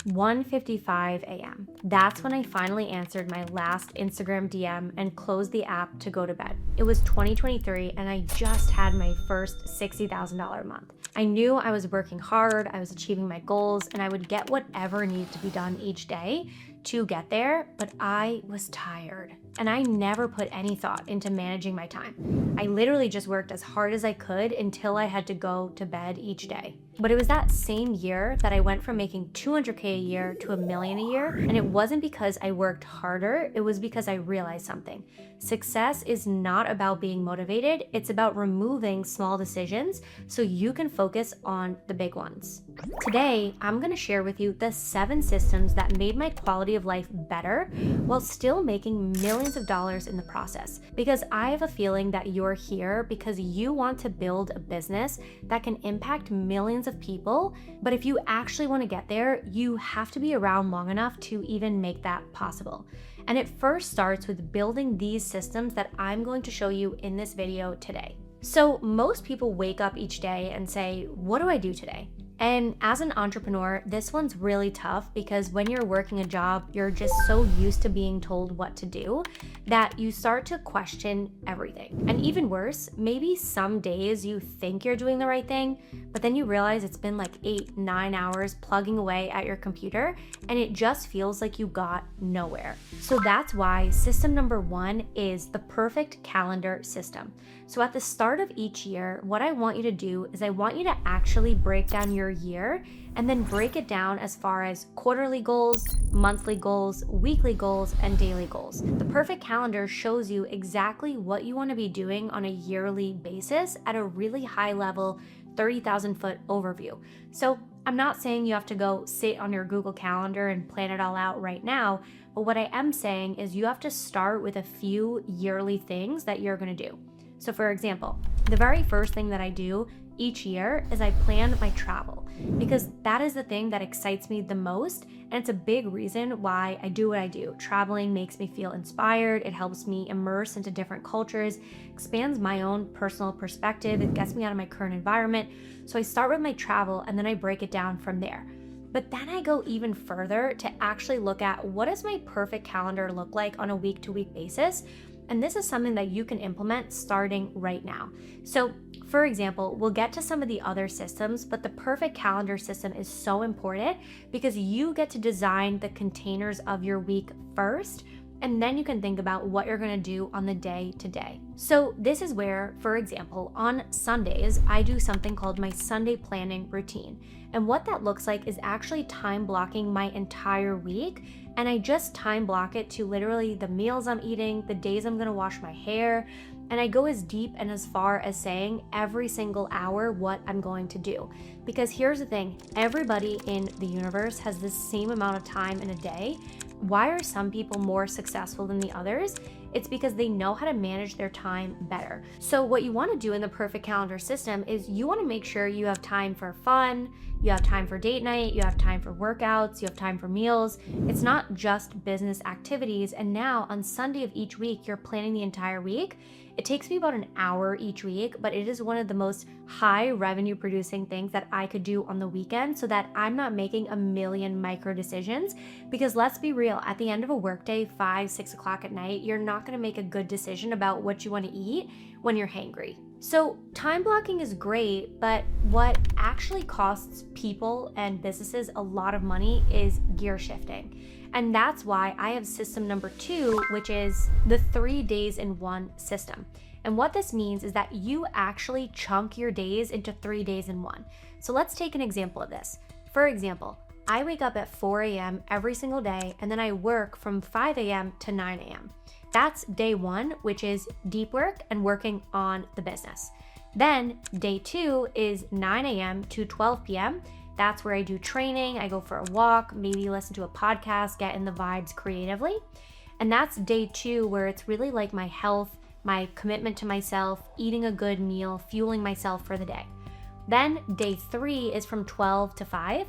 1:55 a.m. That's when I finally answered my last Instagram DM and closed the app to go to bed. It was 2023 and I just had my first $60,000 month. I knew I was working hard, I was achieving my goals, and I would get whatever needed to be done each day to get there, but I was tired. And I never put any thought into managing my time. I literally just worked as hard as I could until I had to go to bed each day. But it was that same year that I went from making $200K a year to $1 million a year. And it wasn't because I worked harder, it was because I realized something. Success is not about being motivated, it's about removing small decisions so you can focus on the big ones. Today, I'm going to share with you the 7 systems that made my quality of life better while still making millions of dollars in the process. Because I have a feeling that you're here because you want to build a business that can impact millions of people. But if you actually want to get there, you have to be around long enough to even make that possible. And it first starts with building these systems that I'm going to show you in this video today. So most people wake up each day and say, what do I do today? And as an entrepreneur, this one's really tough because when you're working a job, you're just so used to being told what to do that you start to question everything. And even worse, maybe some days you think you're doing the right thing, but then you realize it's been like 8-9 hours plugging away at your computer and it just feels like you got nowhere. So that's why system number 1 is the perfect calendar system. So at the start of each year, what I want you to do is I want you to actually break down your year and then break it down as far as quarterly goals, monthly goals, weekly goals, and daily goals. The perfect calendar shows you exactly what you want to be doing on a yearly basis at a really high level, 30,000 foot overview. So I'm not saying you have to go sit on your Google Calendar and plan it all out right now, but what I am saying is you have to start with a few yearly things that you're going to do. So for example, the very first thing that I do each year is I plan my travel because that is the thing that excites me the most, and it's a big reason why I do what I do. Traveling makes me feel inspired, it helps me immerse into different cultures, expands my own personal perspective, it gets me out of my current environment. So I start with my travel and then I break it down from there. But then I go even further to actually look at what does my perfect calendar look like on a week-to-week basis. And this is something that you can implement starting right now. So for example, we'll get to some of the other systems, but the perfect calendar system is so important because you get to design the containers of your week first, and then you can think about what you're going to do on the day to day. So this is where, for example, on Sundays, I do something called my Sunday planning routine. And what that looks like is actually time blocking my entire week. And I just time block it to literally the meals I'm eating, the days I'm going to wash my hair. And I go as deep and as far as saying every single hour what I'm going to do. Because here's the thing, everybody in the universe has the same amount of time in a day. Why are some people more successful than the others? It's because they know how to manage their time better. So what you want to do in the perfect calendar system is you want to make sure you have time for fun, you have time for date night, you have time for workouts, you have time for meals. It's not just business activities. And now on Sunday of each week, you're planning the entire week. It takes me about an hour each week, but it is one of the most high revenue producing things that I could do on the weekend so that I'm not making a million micro decisions. Because let's be real, at the end of a workday, 5-6 o'clock at night, you're not going to make a good decision about what you want to eat when you're hangry. So time blocking is great, but what actually costs people and businesses a lot of money is gear shifting. And that's why I have system number 2, which is the 3 days in 1 system. And what this means is that you actually chunk your days into 3 days in 1. So let's take an example of this. For example, I wake up at 4 a.m. every single day, and then I work from 5 a.m. to 9 a.m. That's day 1, which is deep work and working on the business. Then day 2 is 9 a.m. to 12 p.m. That's where I do training, I go for a walk, maybe listen to a podcast, get in the vibes creatively. And that's day 2 where it's really like my health, my commitment to myself, eating a good meal, fueling myself for the day. Then day 3 is from 12 to 5.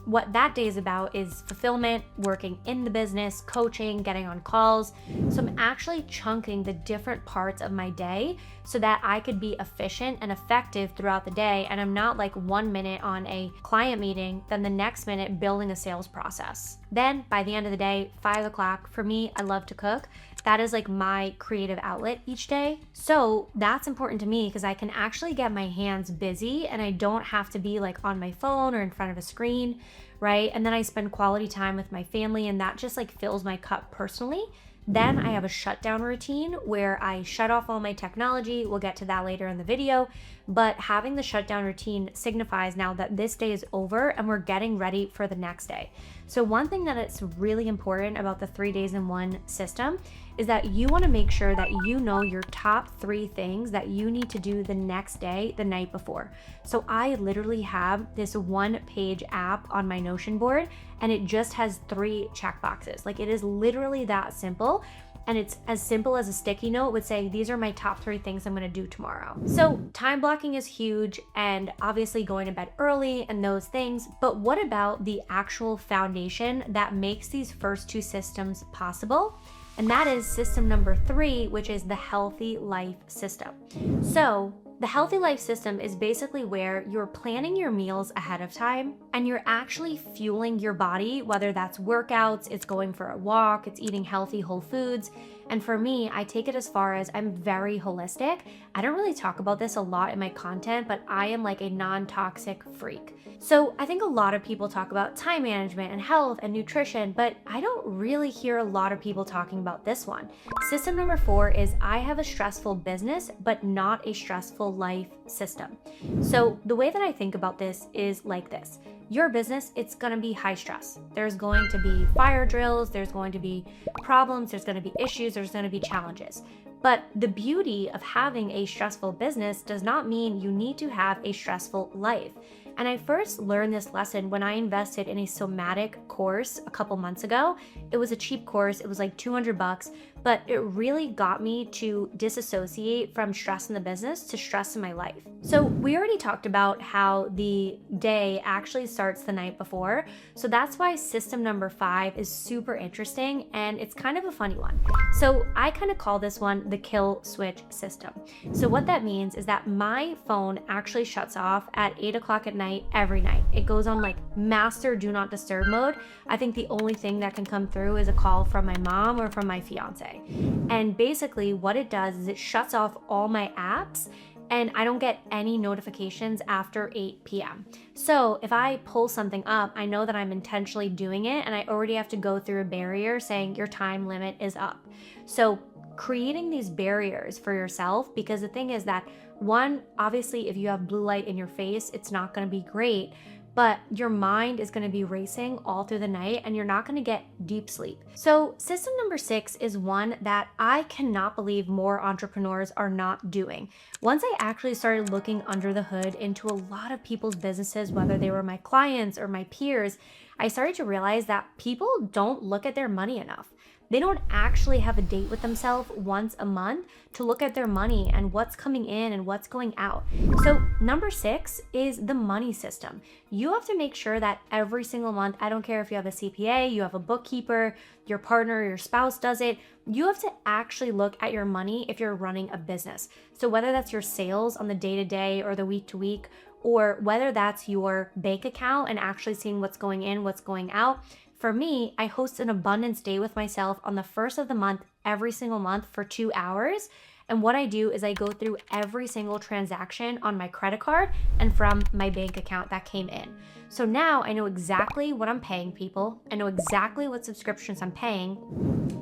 what that day is about is fulfillment, working in the business, coaching, getting on calls. So I'm actually chunking the different parts of my day so that I could be efficient and effective throughout the day. And I'm not like 1 minute on a client meeting, then the next minute building a sales process. Then by the end of the day, 5 o'clock, for me, I love to cook. That is like my creative outlet each day. So that's important to me because I can actually get my hands busy and I don't have to be like on my phone or in front of a screen, right? And then I spend quality time with my family and that just like fills my cup personally. Then I have a shutdown routine where I shut off all my technology. We'll get to that later in the video. But having the shutdown routine signifies now that this day is over and we're getting ready for the next day. So one thing that it's really important about the 3 days in one system is that you want to make sure that you know your top 3 things that you need to do the next day, the night before. So I literally have this 1-page app on my Notion board and it just has 3 check boxes. Like it is literally that simple. And it's as simple as a sticky note would say, these are my top 3 things I'm gonna do tomorrow. So time blocking is huge and obviously going to bed early and those things, but what about the actual foundation that makes these first 2 systems possible? And that is system number 3, which is the healthy life system. So the healthy life system is basically where you're planning your meals ahead of time and you're actually fueling your body, whether that's workouts, it's going for a walk, it's eating healthy whole foods. And for me, I take it as far as I'm very holistic. I don't really talk about this a lot in my content, but I am like a non-toxic freak. So I think a lot of people talk about time management and health and nutrition, but I don't really hear a lot of people talking about this one. System number 4 is I have a stressful business, but not a stressful life system. So the way that I think about this is like this. Your business, it's gonna be high stress. There's going to be fire drills, there's going to be problems, there's gonna be issues, there's gonna be challenges. But the beauty of having a stressful business does not mean you need to have a stressful life. And I first learned this lesson when I invested in a somatic course a couple months ago. It was a cheap course, it was like $200, but it really got me to disassociate from stress in the business to stress in my life. So we already talked about how the day actually starts the night before. So that's why system number 5 is super interesting and it's kind of a funny one. So I kind of call this one the kill switch system. So what that means is that my phone actually shuts off at 8 o'clock at night every night. It goes on like master do not disturb mode. I think the only thing that can come through is a call from my mom or from my fiance. And basically what it does is it shuts off all my apps and I don't get any notifications after 8 p.m. So if I pull something up, I know that I'm intentionally doing it and I already have to go through a barrier saying your time limit is up. So creating these barriers for yourself, because the thing is that one, obviously if you have blue light in your face, it's not going to be great, but your mind is going to be racing all through the night and you're not going to get deep sleep. So system number 6 is one that I cannot believe more entrepreneurs are not doing. Once I actually started looking under the hood into a lot of people's businesses, whether they were my clients or my peers, I started to realize that people don't look at their money enough. They don't actually have a date with themselves once a month to look at their money and what's coming in and what's going out. So number 6 is the money system. You have to make sure that every single month, I don't care if you have a CPA, you have a bookkeeper, your partner, your spouse does it, you have to actually look at your money if you're running a business. So whether that's your sales on the day-to-day or the week-to-week, or whether that's your bank account and actually seeing what's going in, what's going out. For me, I host an abundance day with myself on the first of the month, every single month for 2 hours. And what I do is I go through every single transaction on my credit card and from my bank account that came in. So now I know exactly what I'm paying people. I know exactly what subscriptions I'm paying.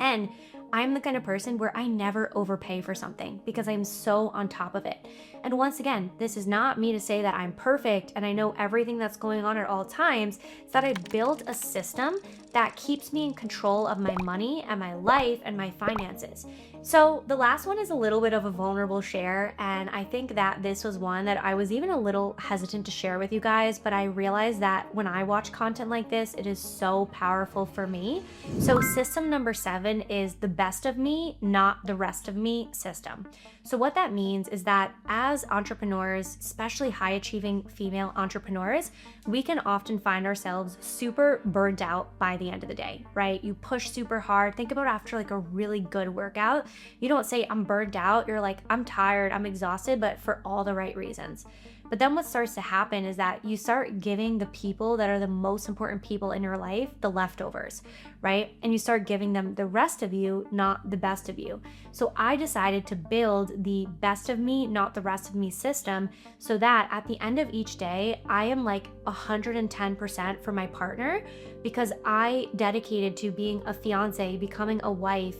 And I'm the kind of person where I never overpay for something because I'm so on top of it. And once again, this is not me to say that I'm perfect and I know everything that's going on at all times. It's that I built a system that keeps me in control of my money and my life and my finances. So the last one is a little bit of a vulnerable share, and I think that this was one that I was even a little hesitant to share with you guys, but I realized that when I watch content like this, it is so powerful for me. So system number 7 is the best of me, not the rest of me system. So what that means is that as entrepreneurs, especially high achieving female entrepreneurs, we can often find ourselves super burnt out by the end of the day, right? You push super hard. Think about after like a really good workout. You don't say, I'm burned out. You're like, I'm tired, I'm exhausted, but for all the right reasons. But then what starts to happen is that you start giving the people that are the most important people in your life the leftovers, right? And you start giving them the rest of you, not the best of you. So I decided to build the best of me, not the rest of me system, so that at the end of each day, I am like 110% for my partner, because I dedicated to being a fiance, becoming a wife,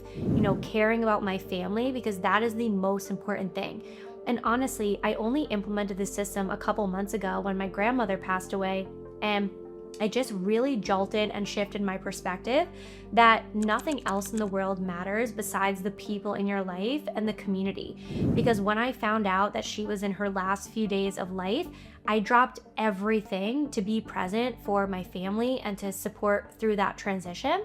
caring about my family, because that is the most important thing. And honestly, I only implemented this system a couple months ago when my grandmother passed away, and I just really jolted and shifted my perspective that nothing else in the world matters besides the people in your life and the community. Because when I found out that she was in her last few days of life, I dropped everything to be present for my family and to support through that transition.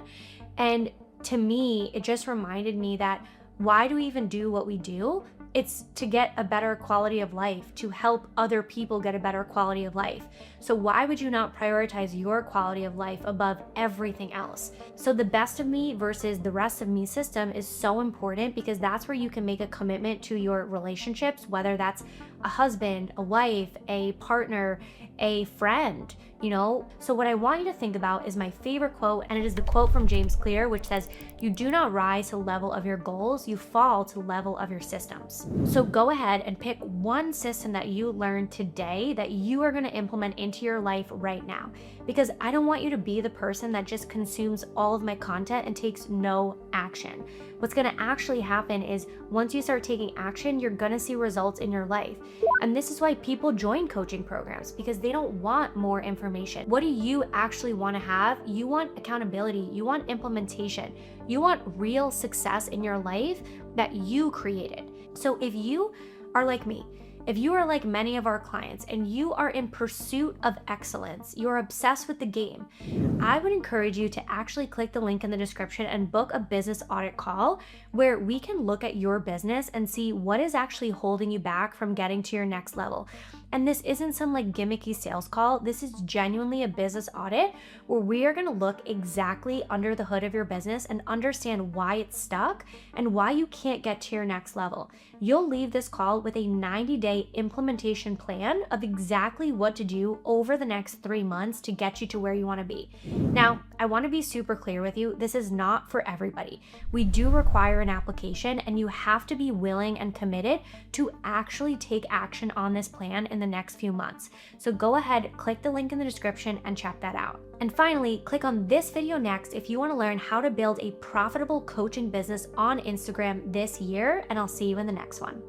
And to me, it just reminded me that why do we even do what we do? It's to get a better quality of life, to help other people get a better quality of life. So why would you not prioritize your quality of life above everything else? So the best of me versus the rest of me system is so important, because that's where you can make a commitment to your relationships, whether that's a husband, a wife, a partner, a friend, So what I want you to think about is my favorite quote, and it is the quote from James Clear, which says, "You do not rise to the level of your goals, you fall to the level of your systems." So go ahead and pick one system that you learned today that you are going to implement into your life right now, because I don't want you to be the person that just consumes all of my content and takes no action. What's going to actually happen is once you start taking action, you're going to see results in your life. And this is why people join coaching programs, because they don't want more information. What do you actually want to have? You want accountability. You want implementation. You want real success in your life that you created. So if you are like me, if you are like many of our clients and you are in pursuit of excellence, you're obsessed with the game, I would encourage you to actually click the link in the description and book a business audit call where we can look at your business and see what is actually holding you back from getting to your next level. And this isn't some like gimmicky sales call. This is genuinely a business audit where we are going to look exactly under the hood of your business and understand why it's stuck and why you can't get to your next level. You'll leave this call with a 90-day implementation plan of exactly what to do over the next 3 months to get you to where you want to be. Now, I want to be super clear with you. This is not for everybody. We do require an application, and you have to be willing and committed to actually take action on this plan in the next few months. So go ahead, click the link in the description and check that out. And finally, click on this video next if you want to learn how to build a profitable coaching business on Instagram this year, and I'll see you in the next one.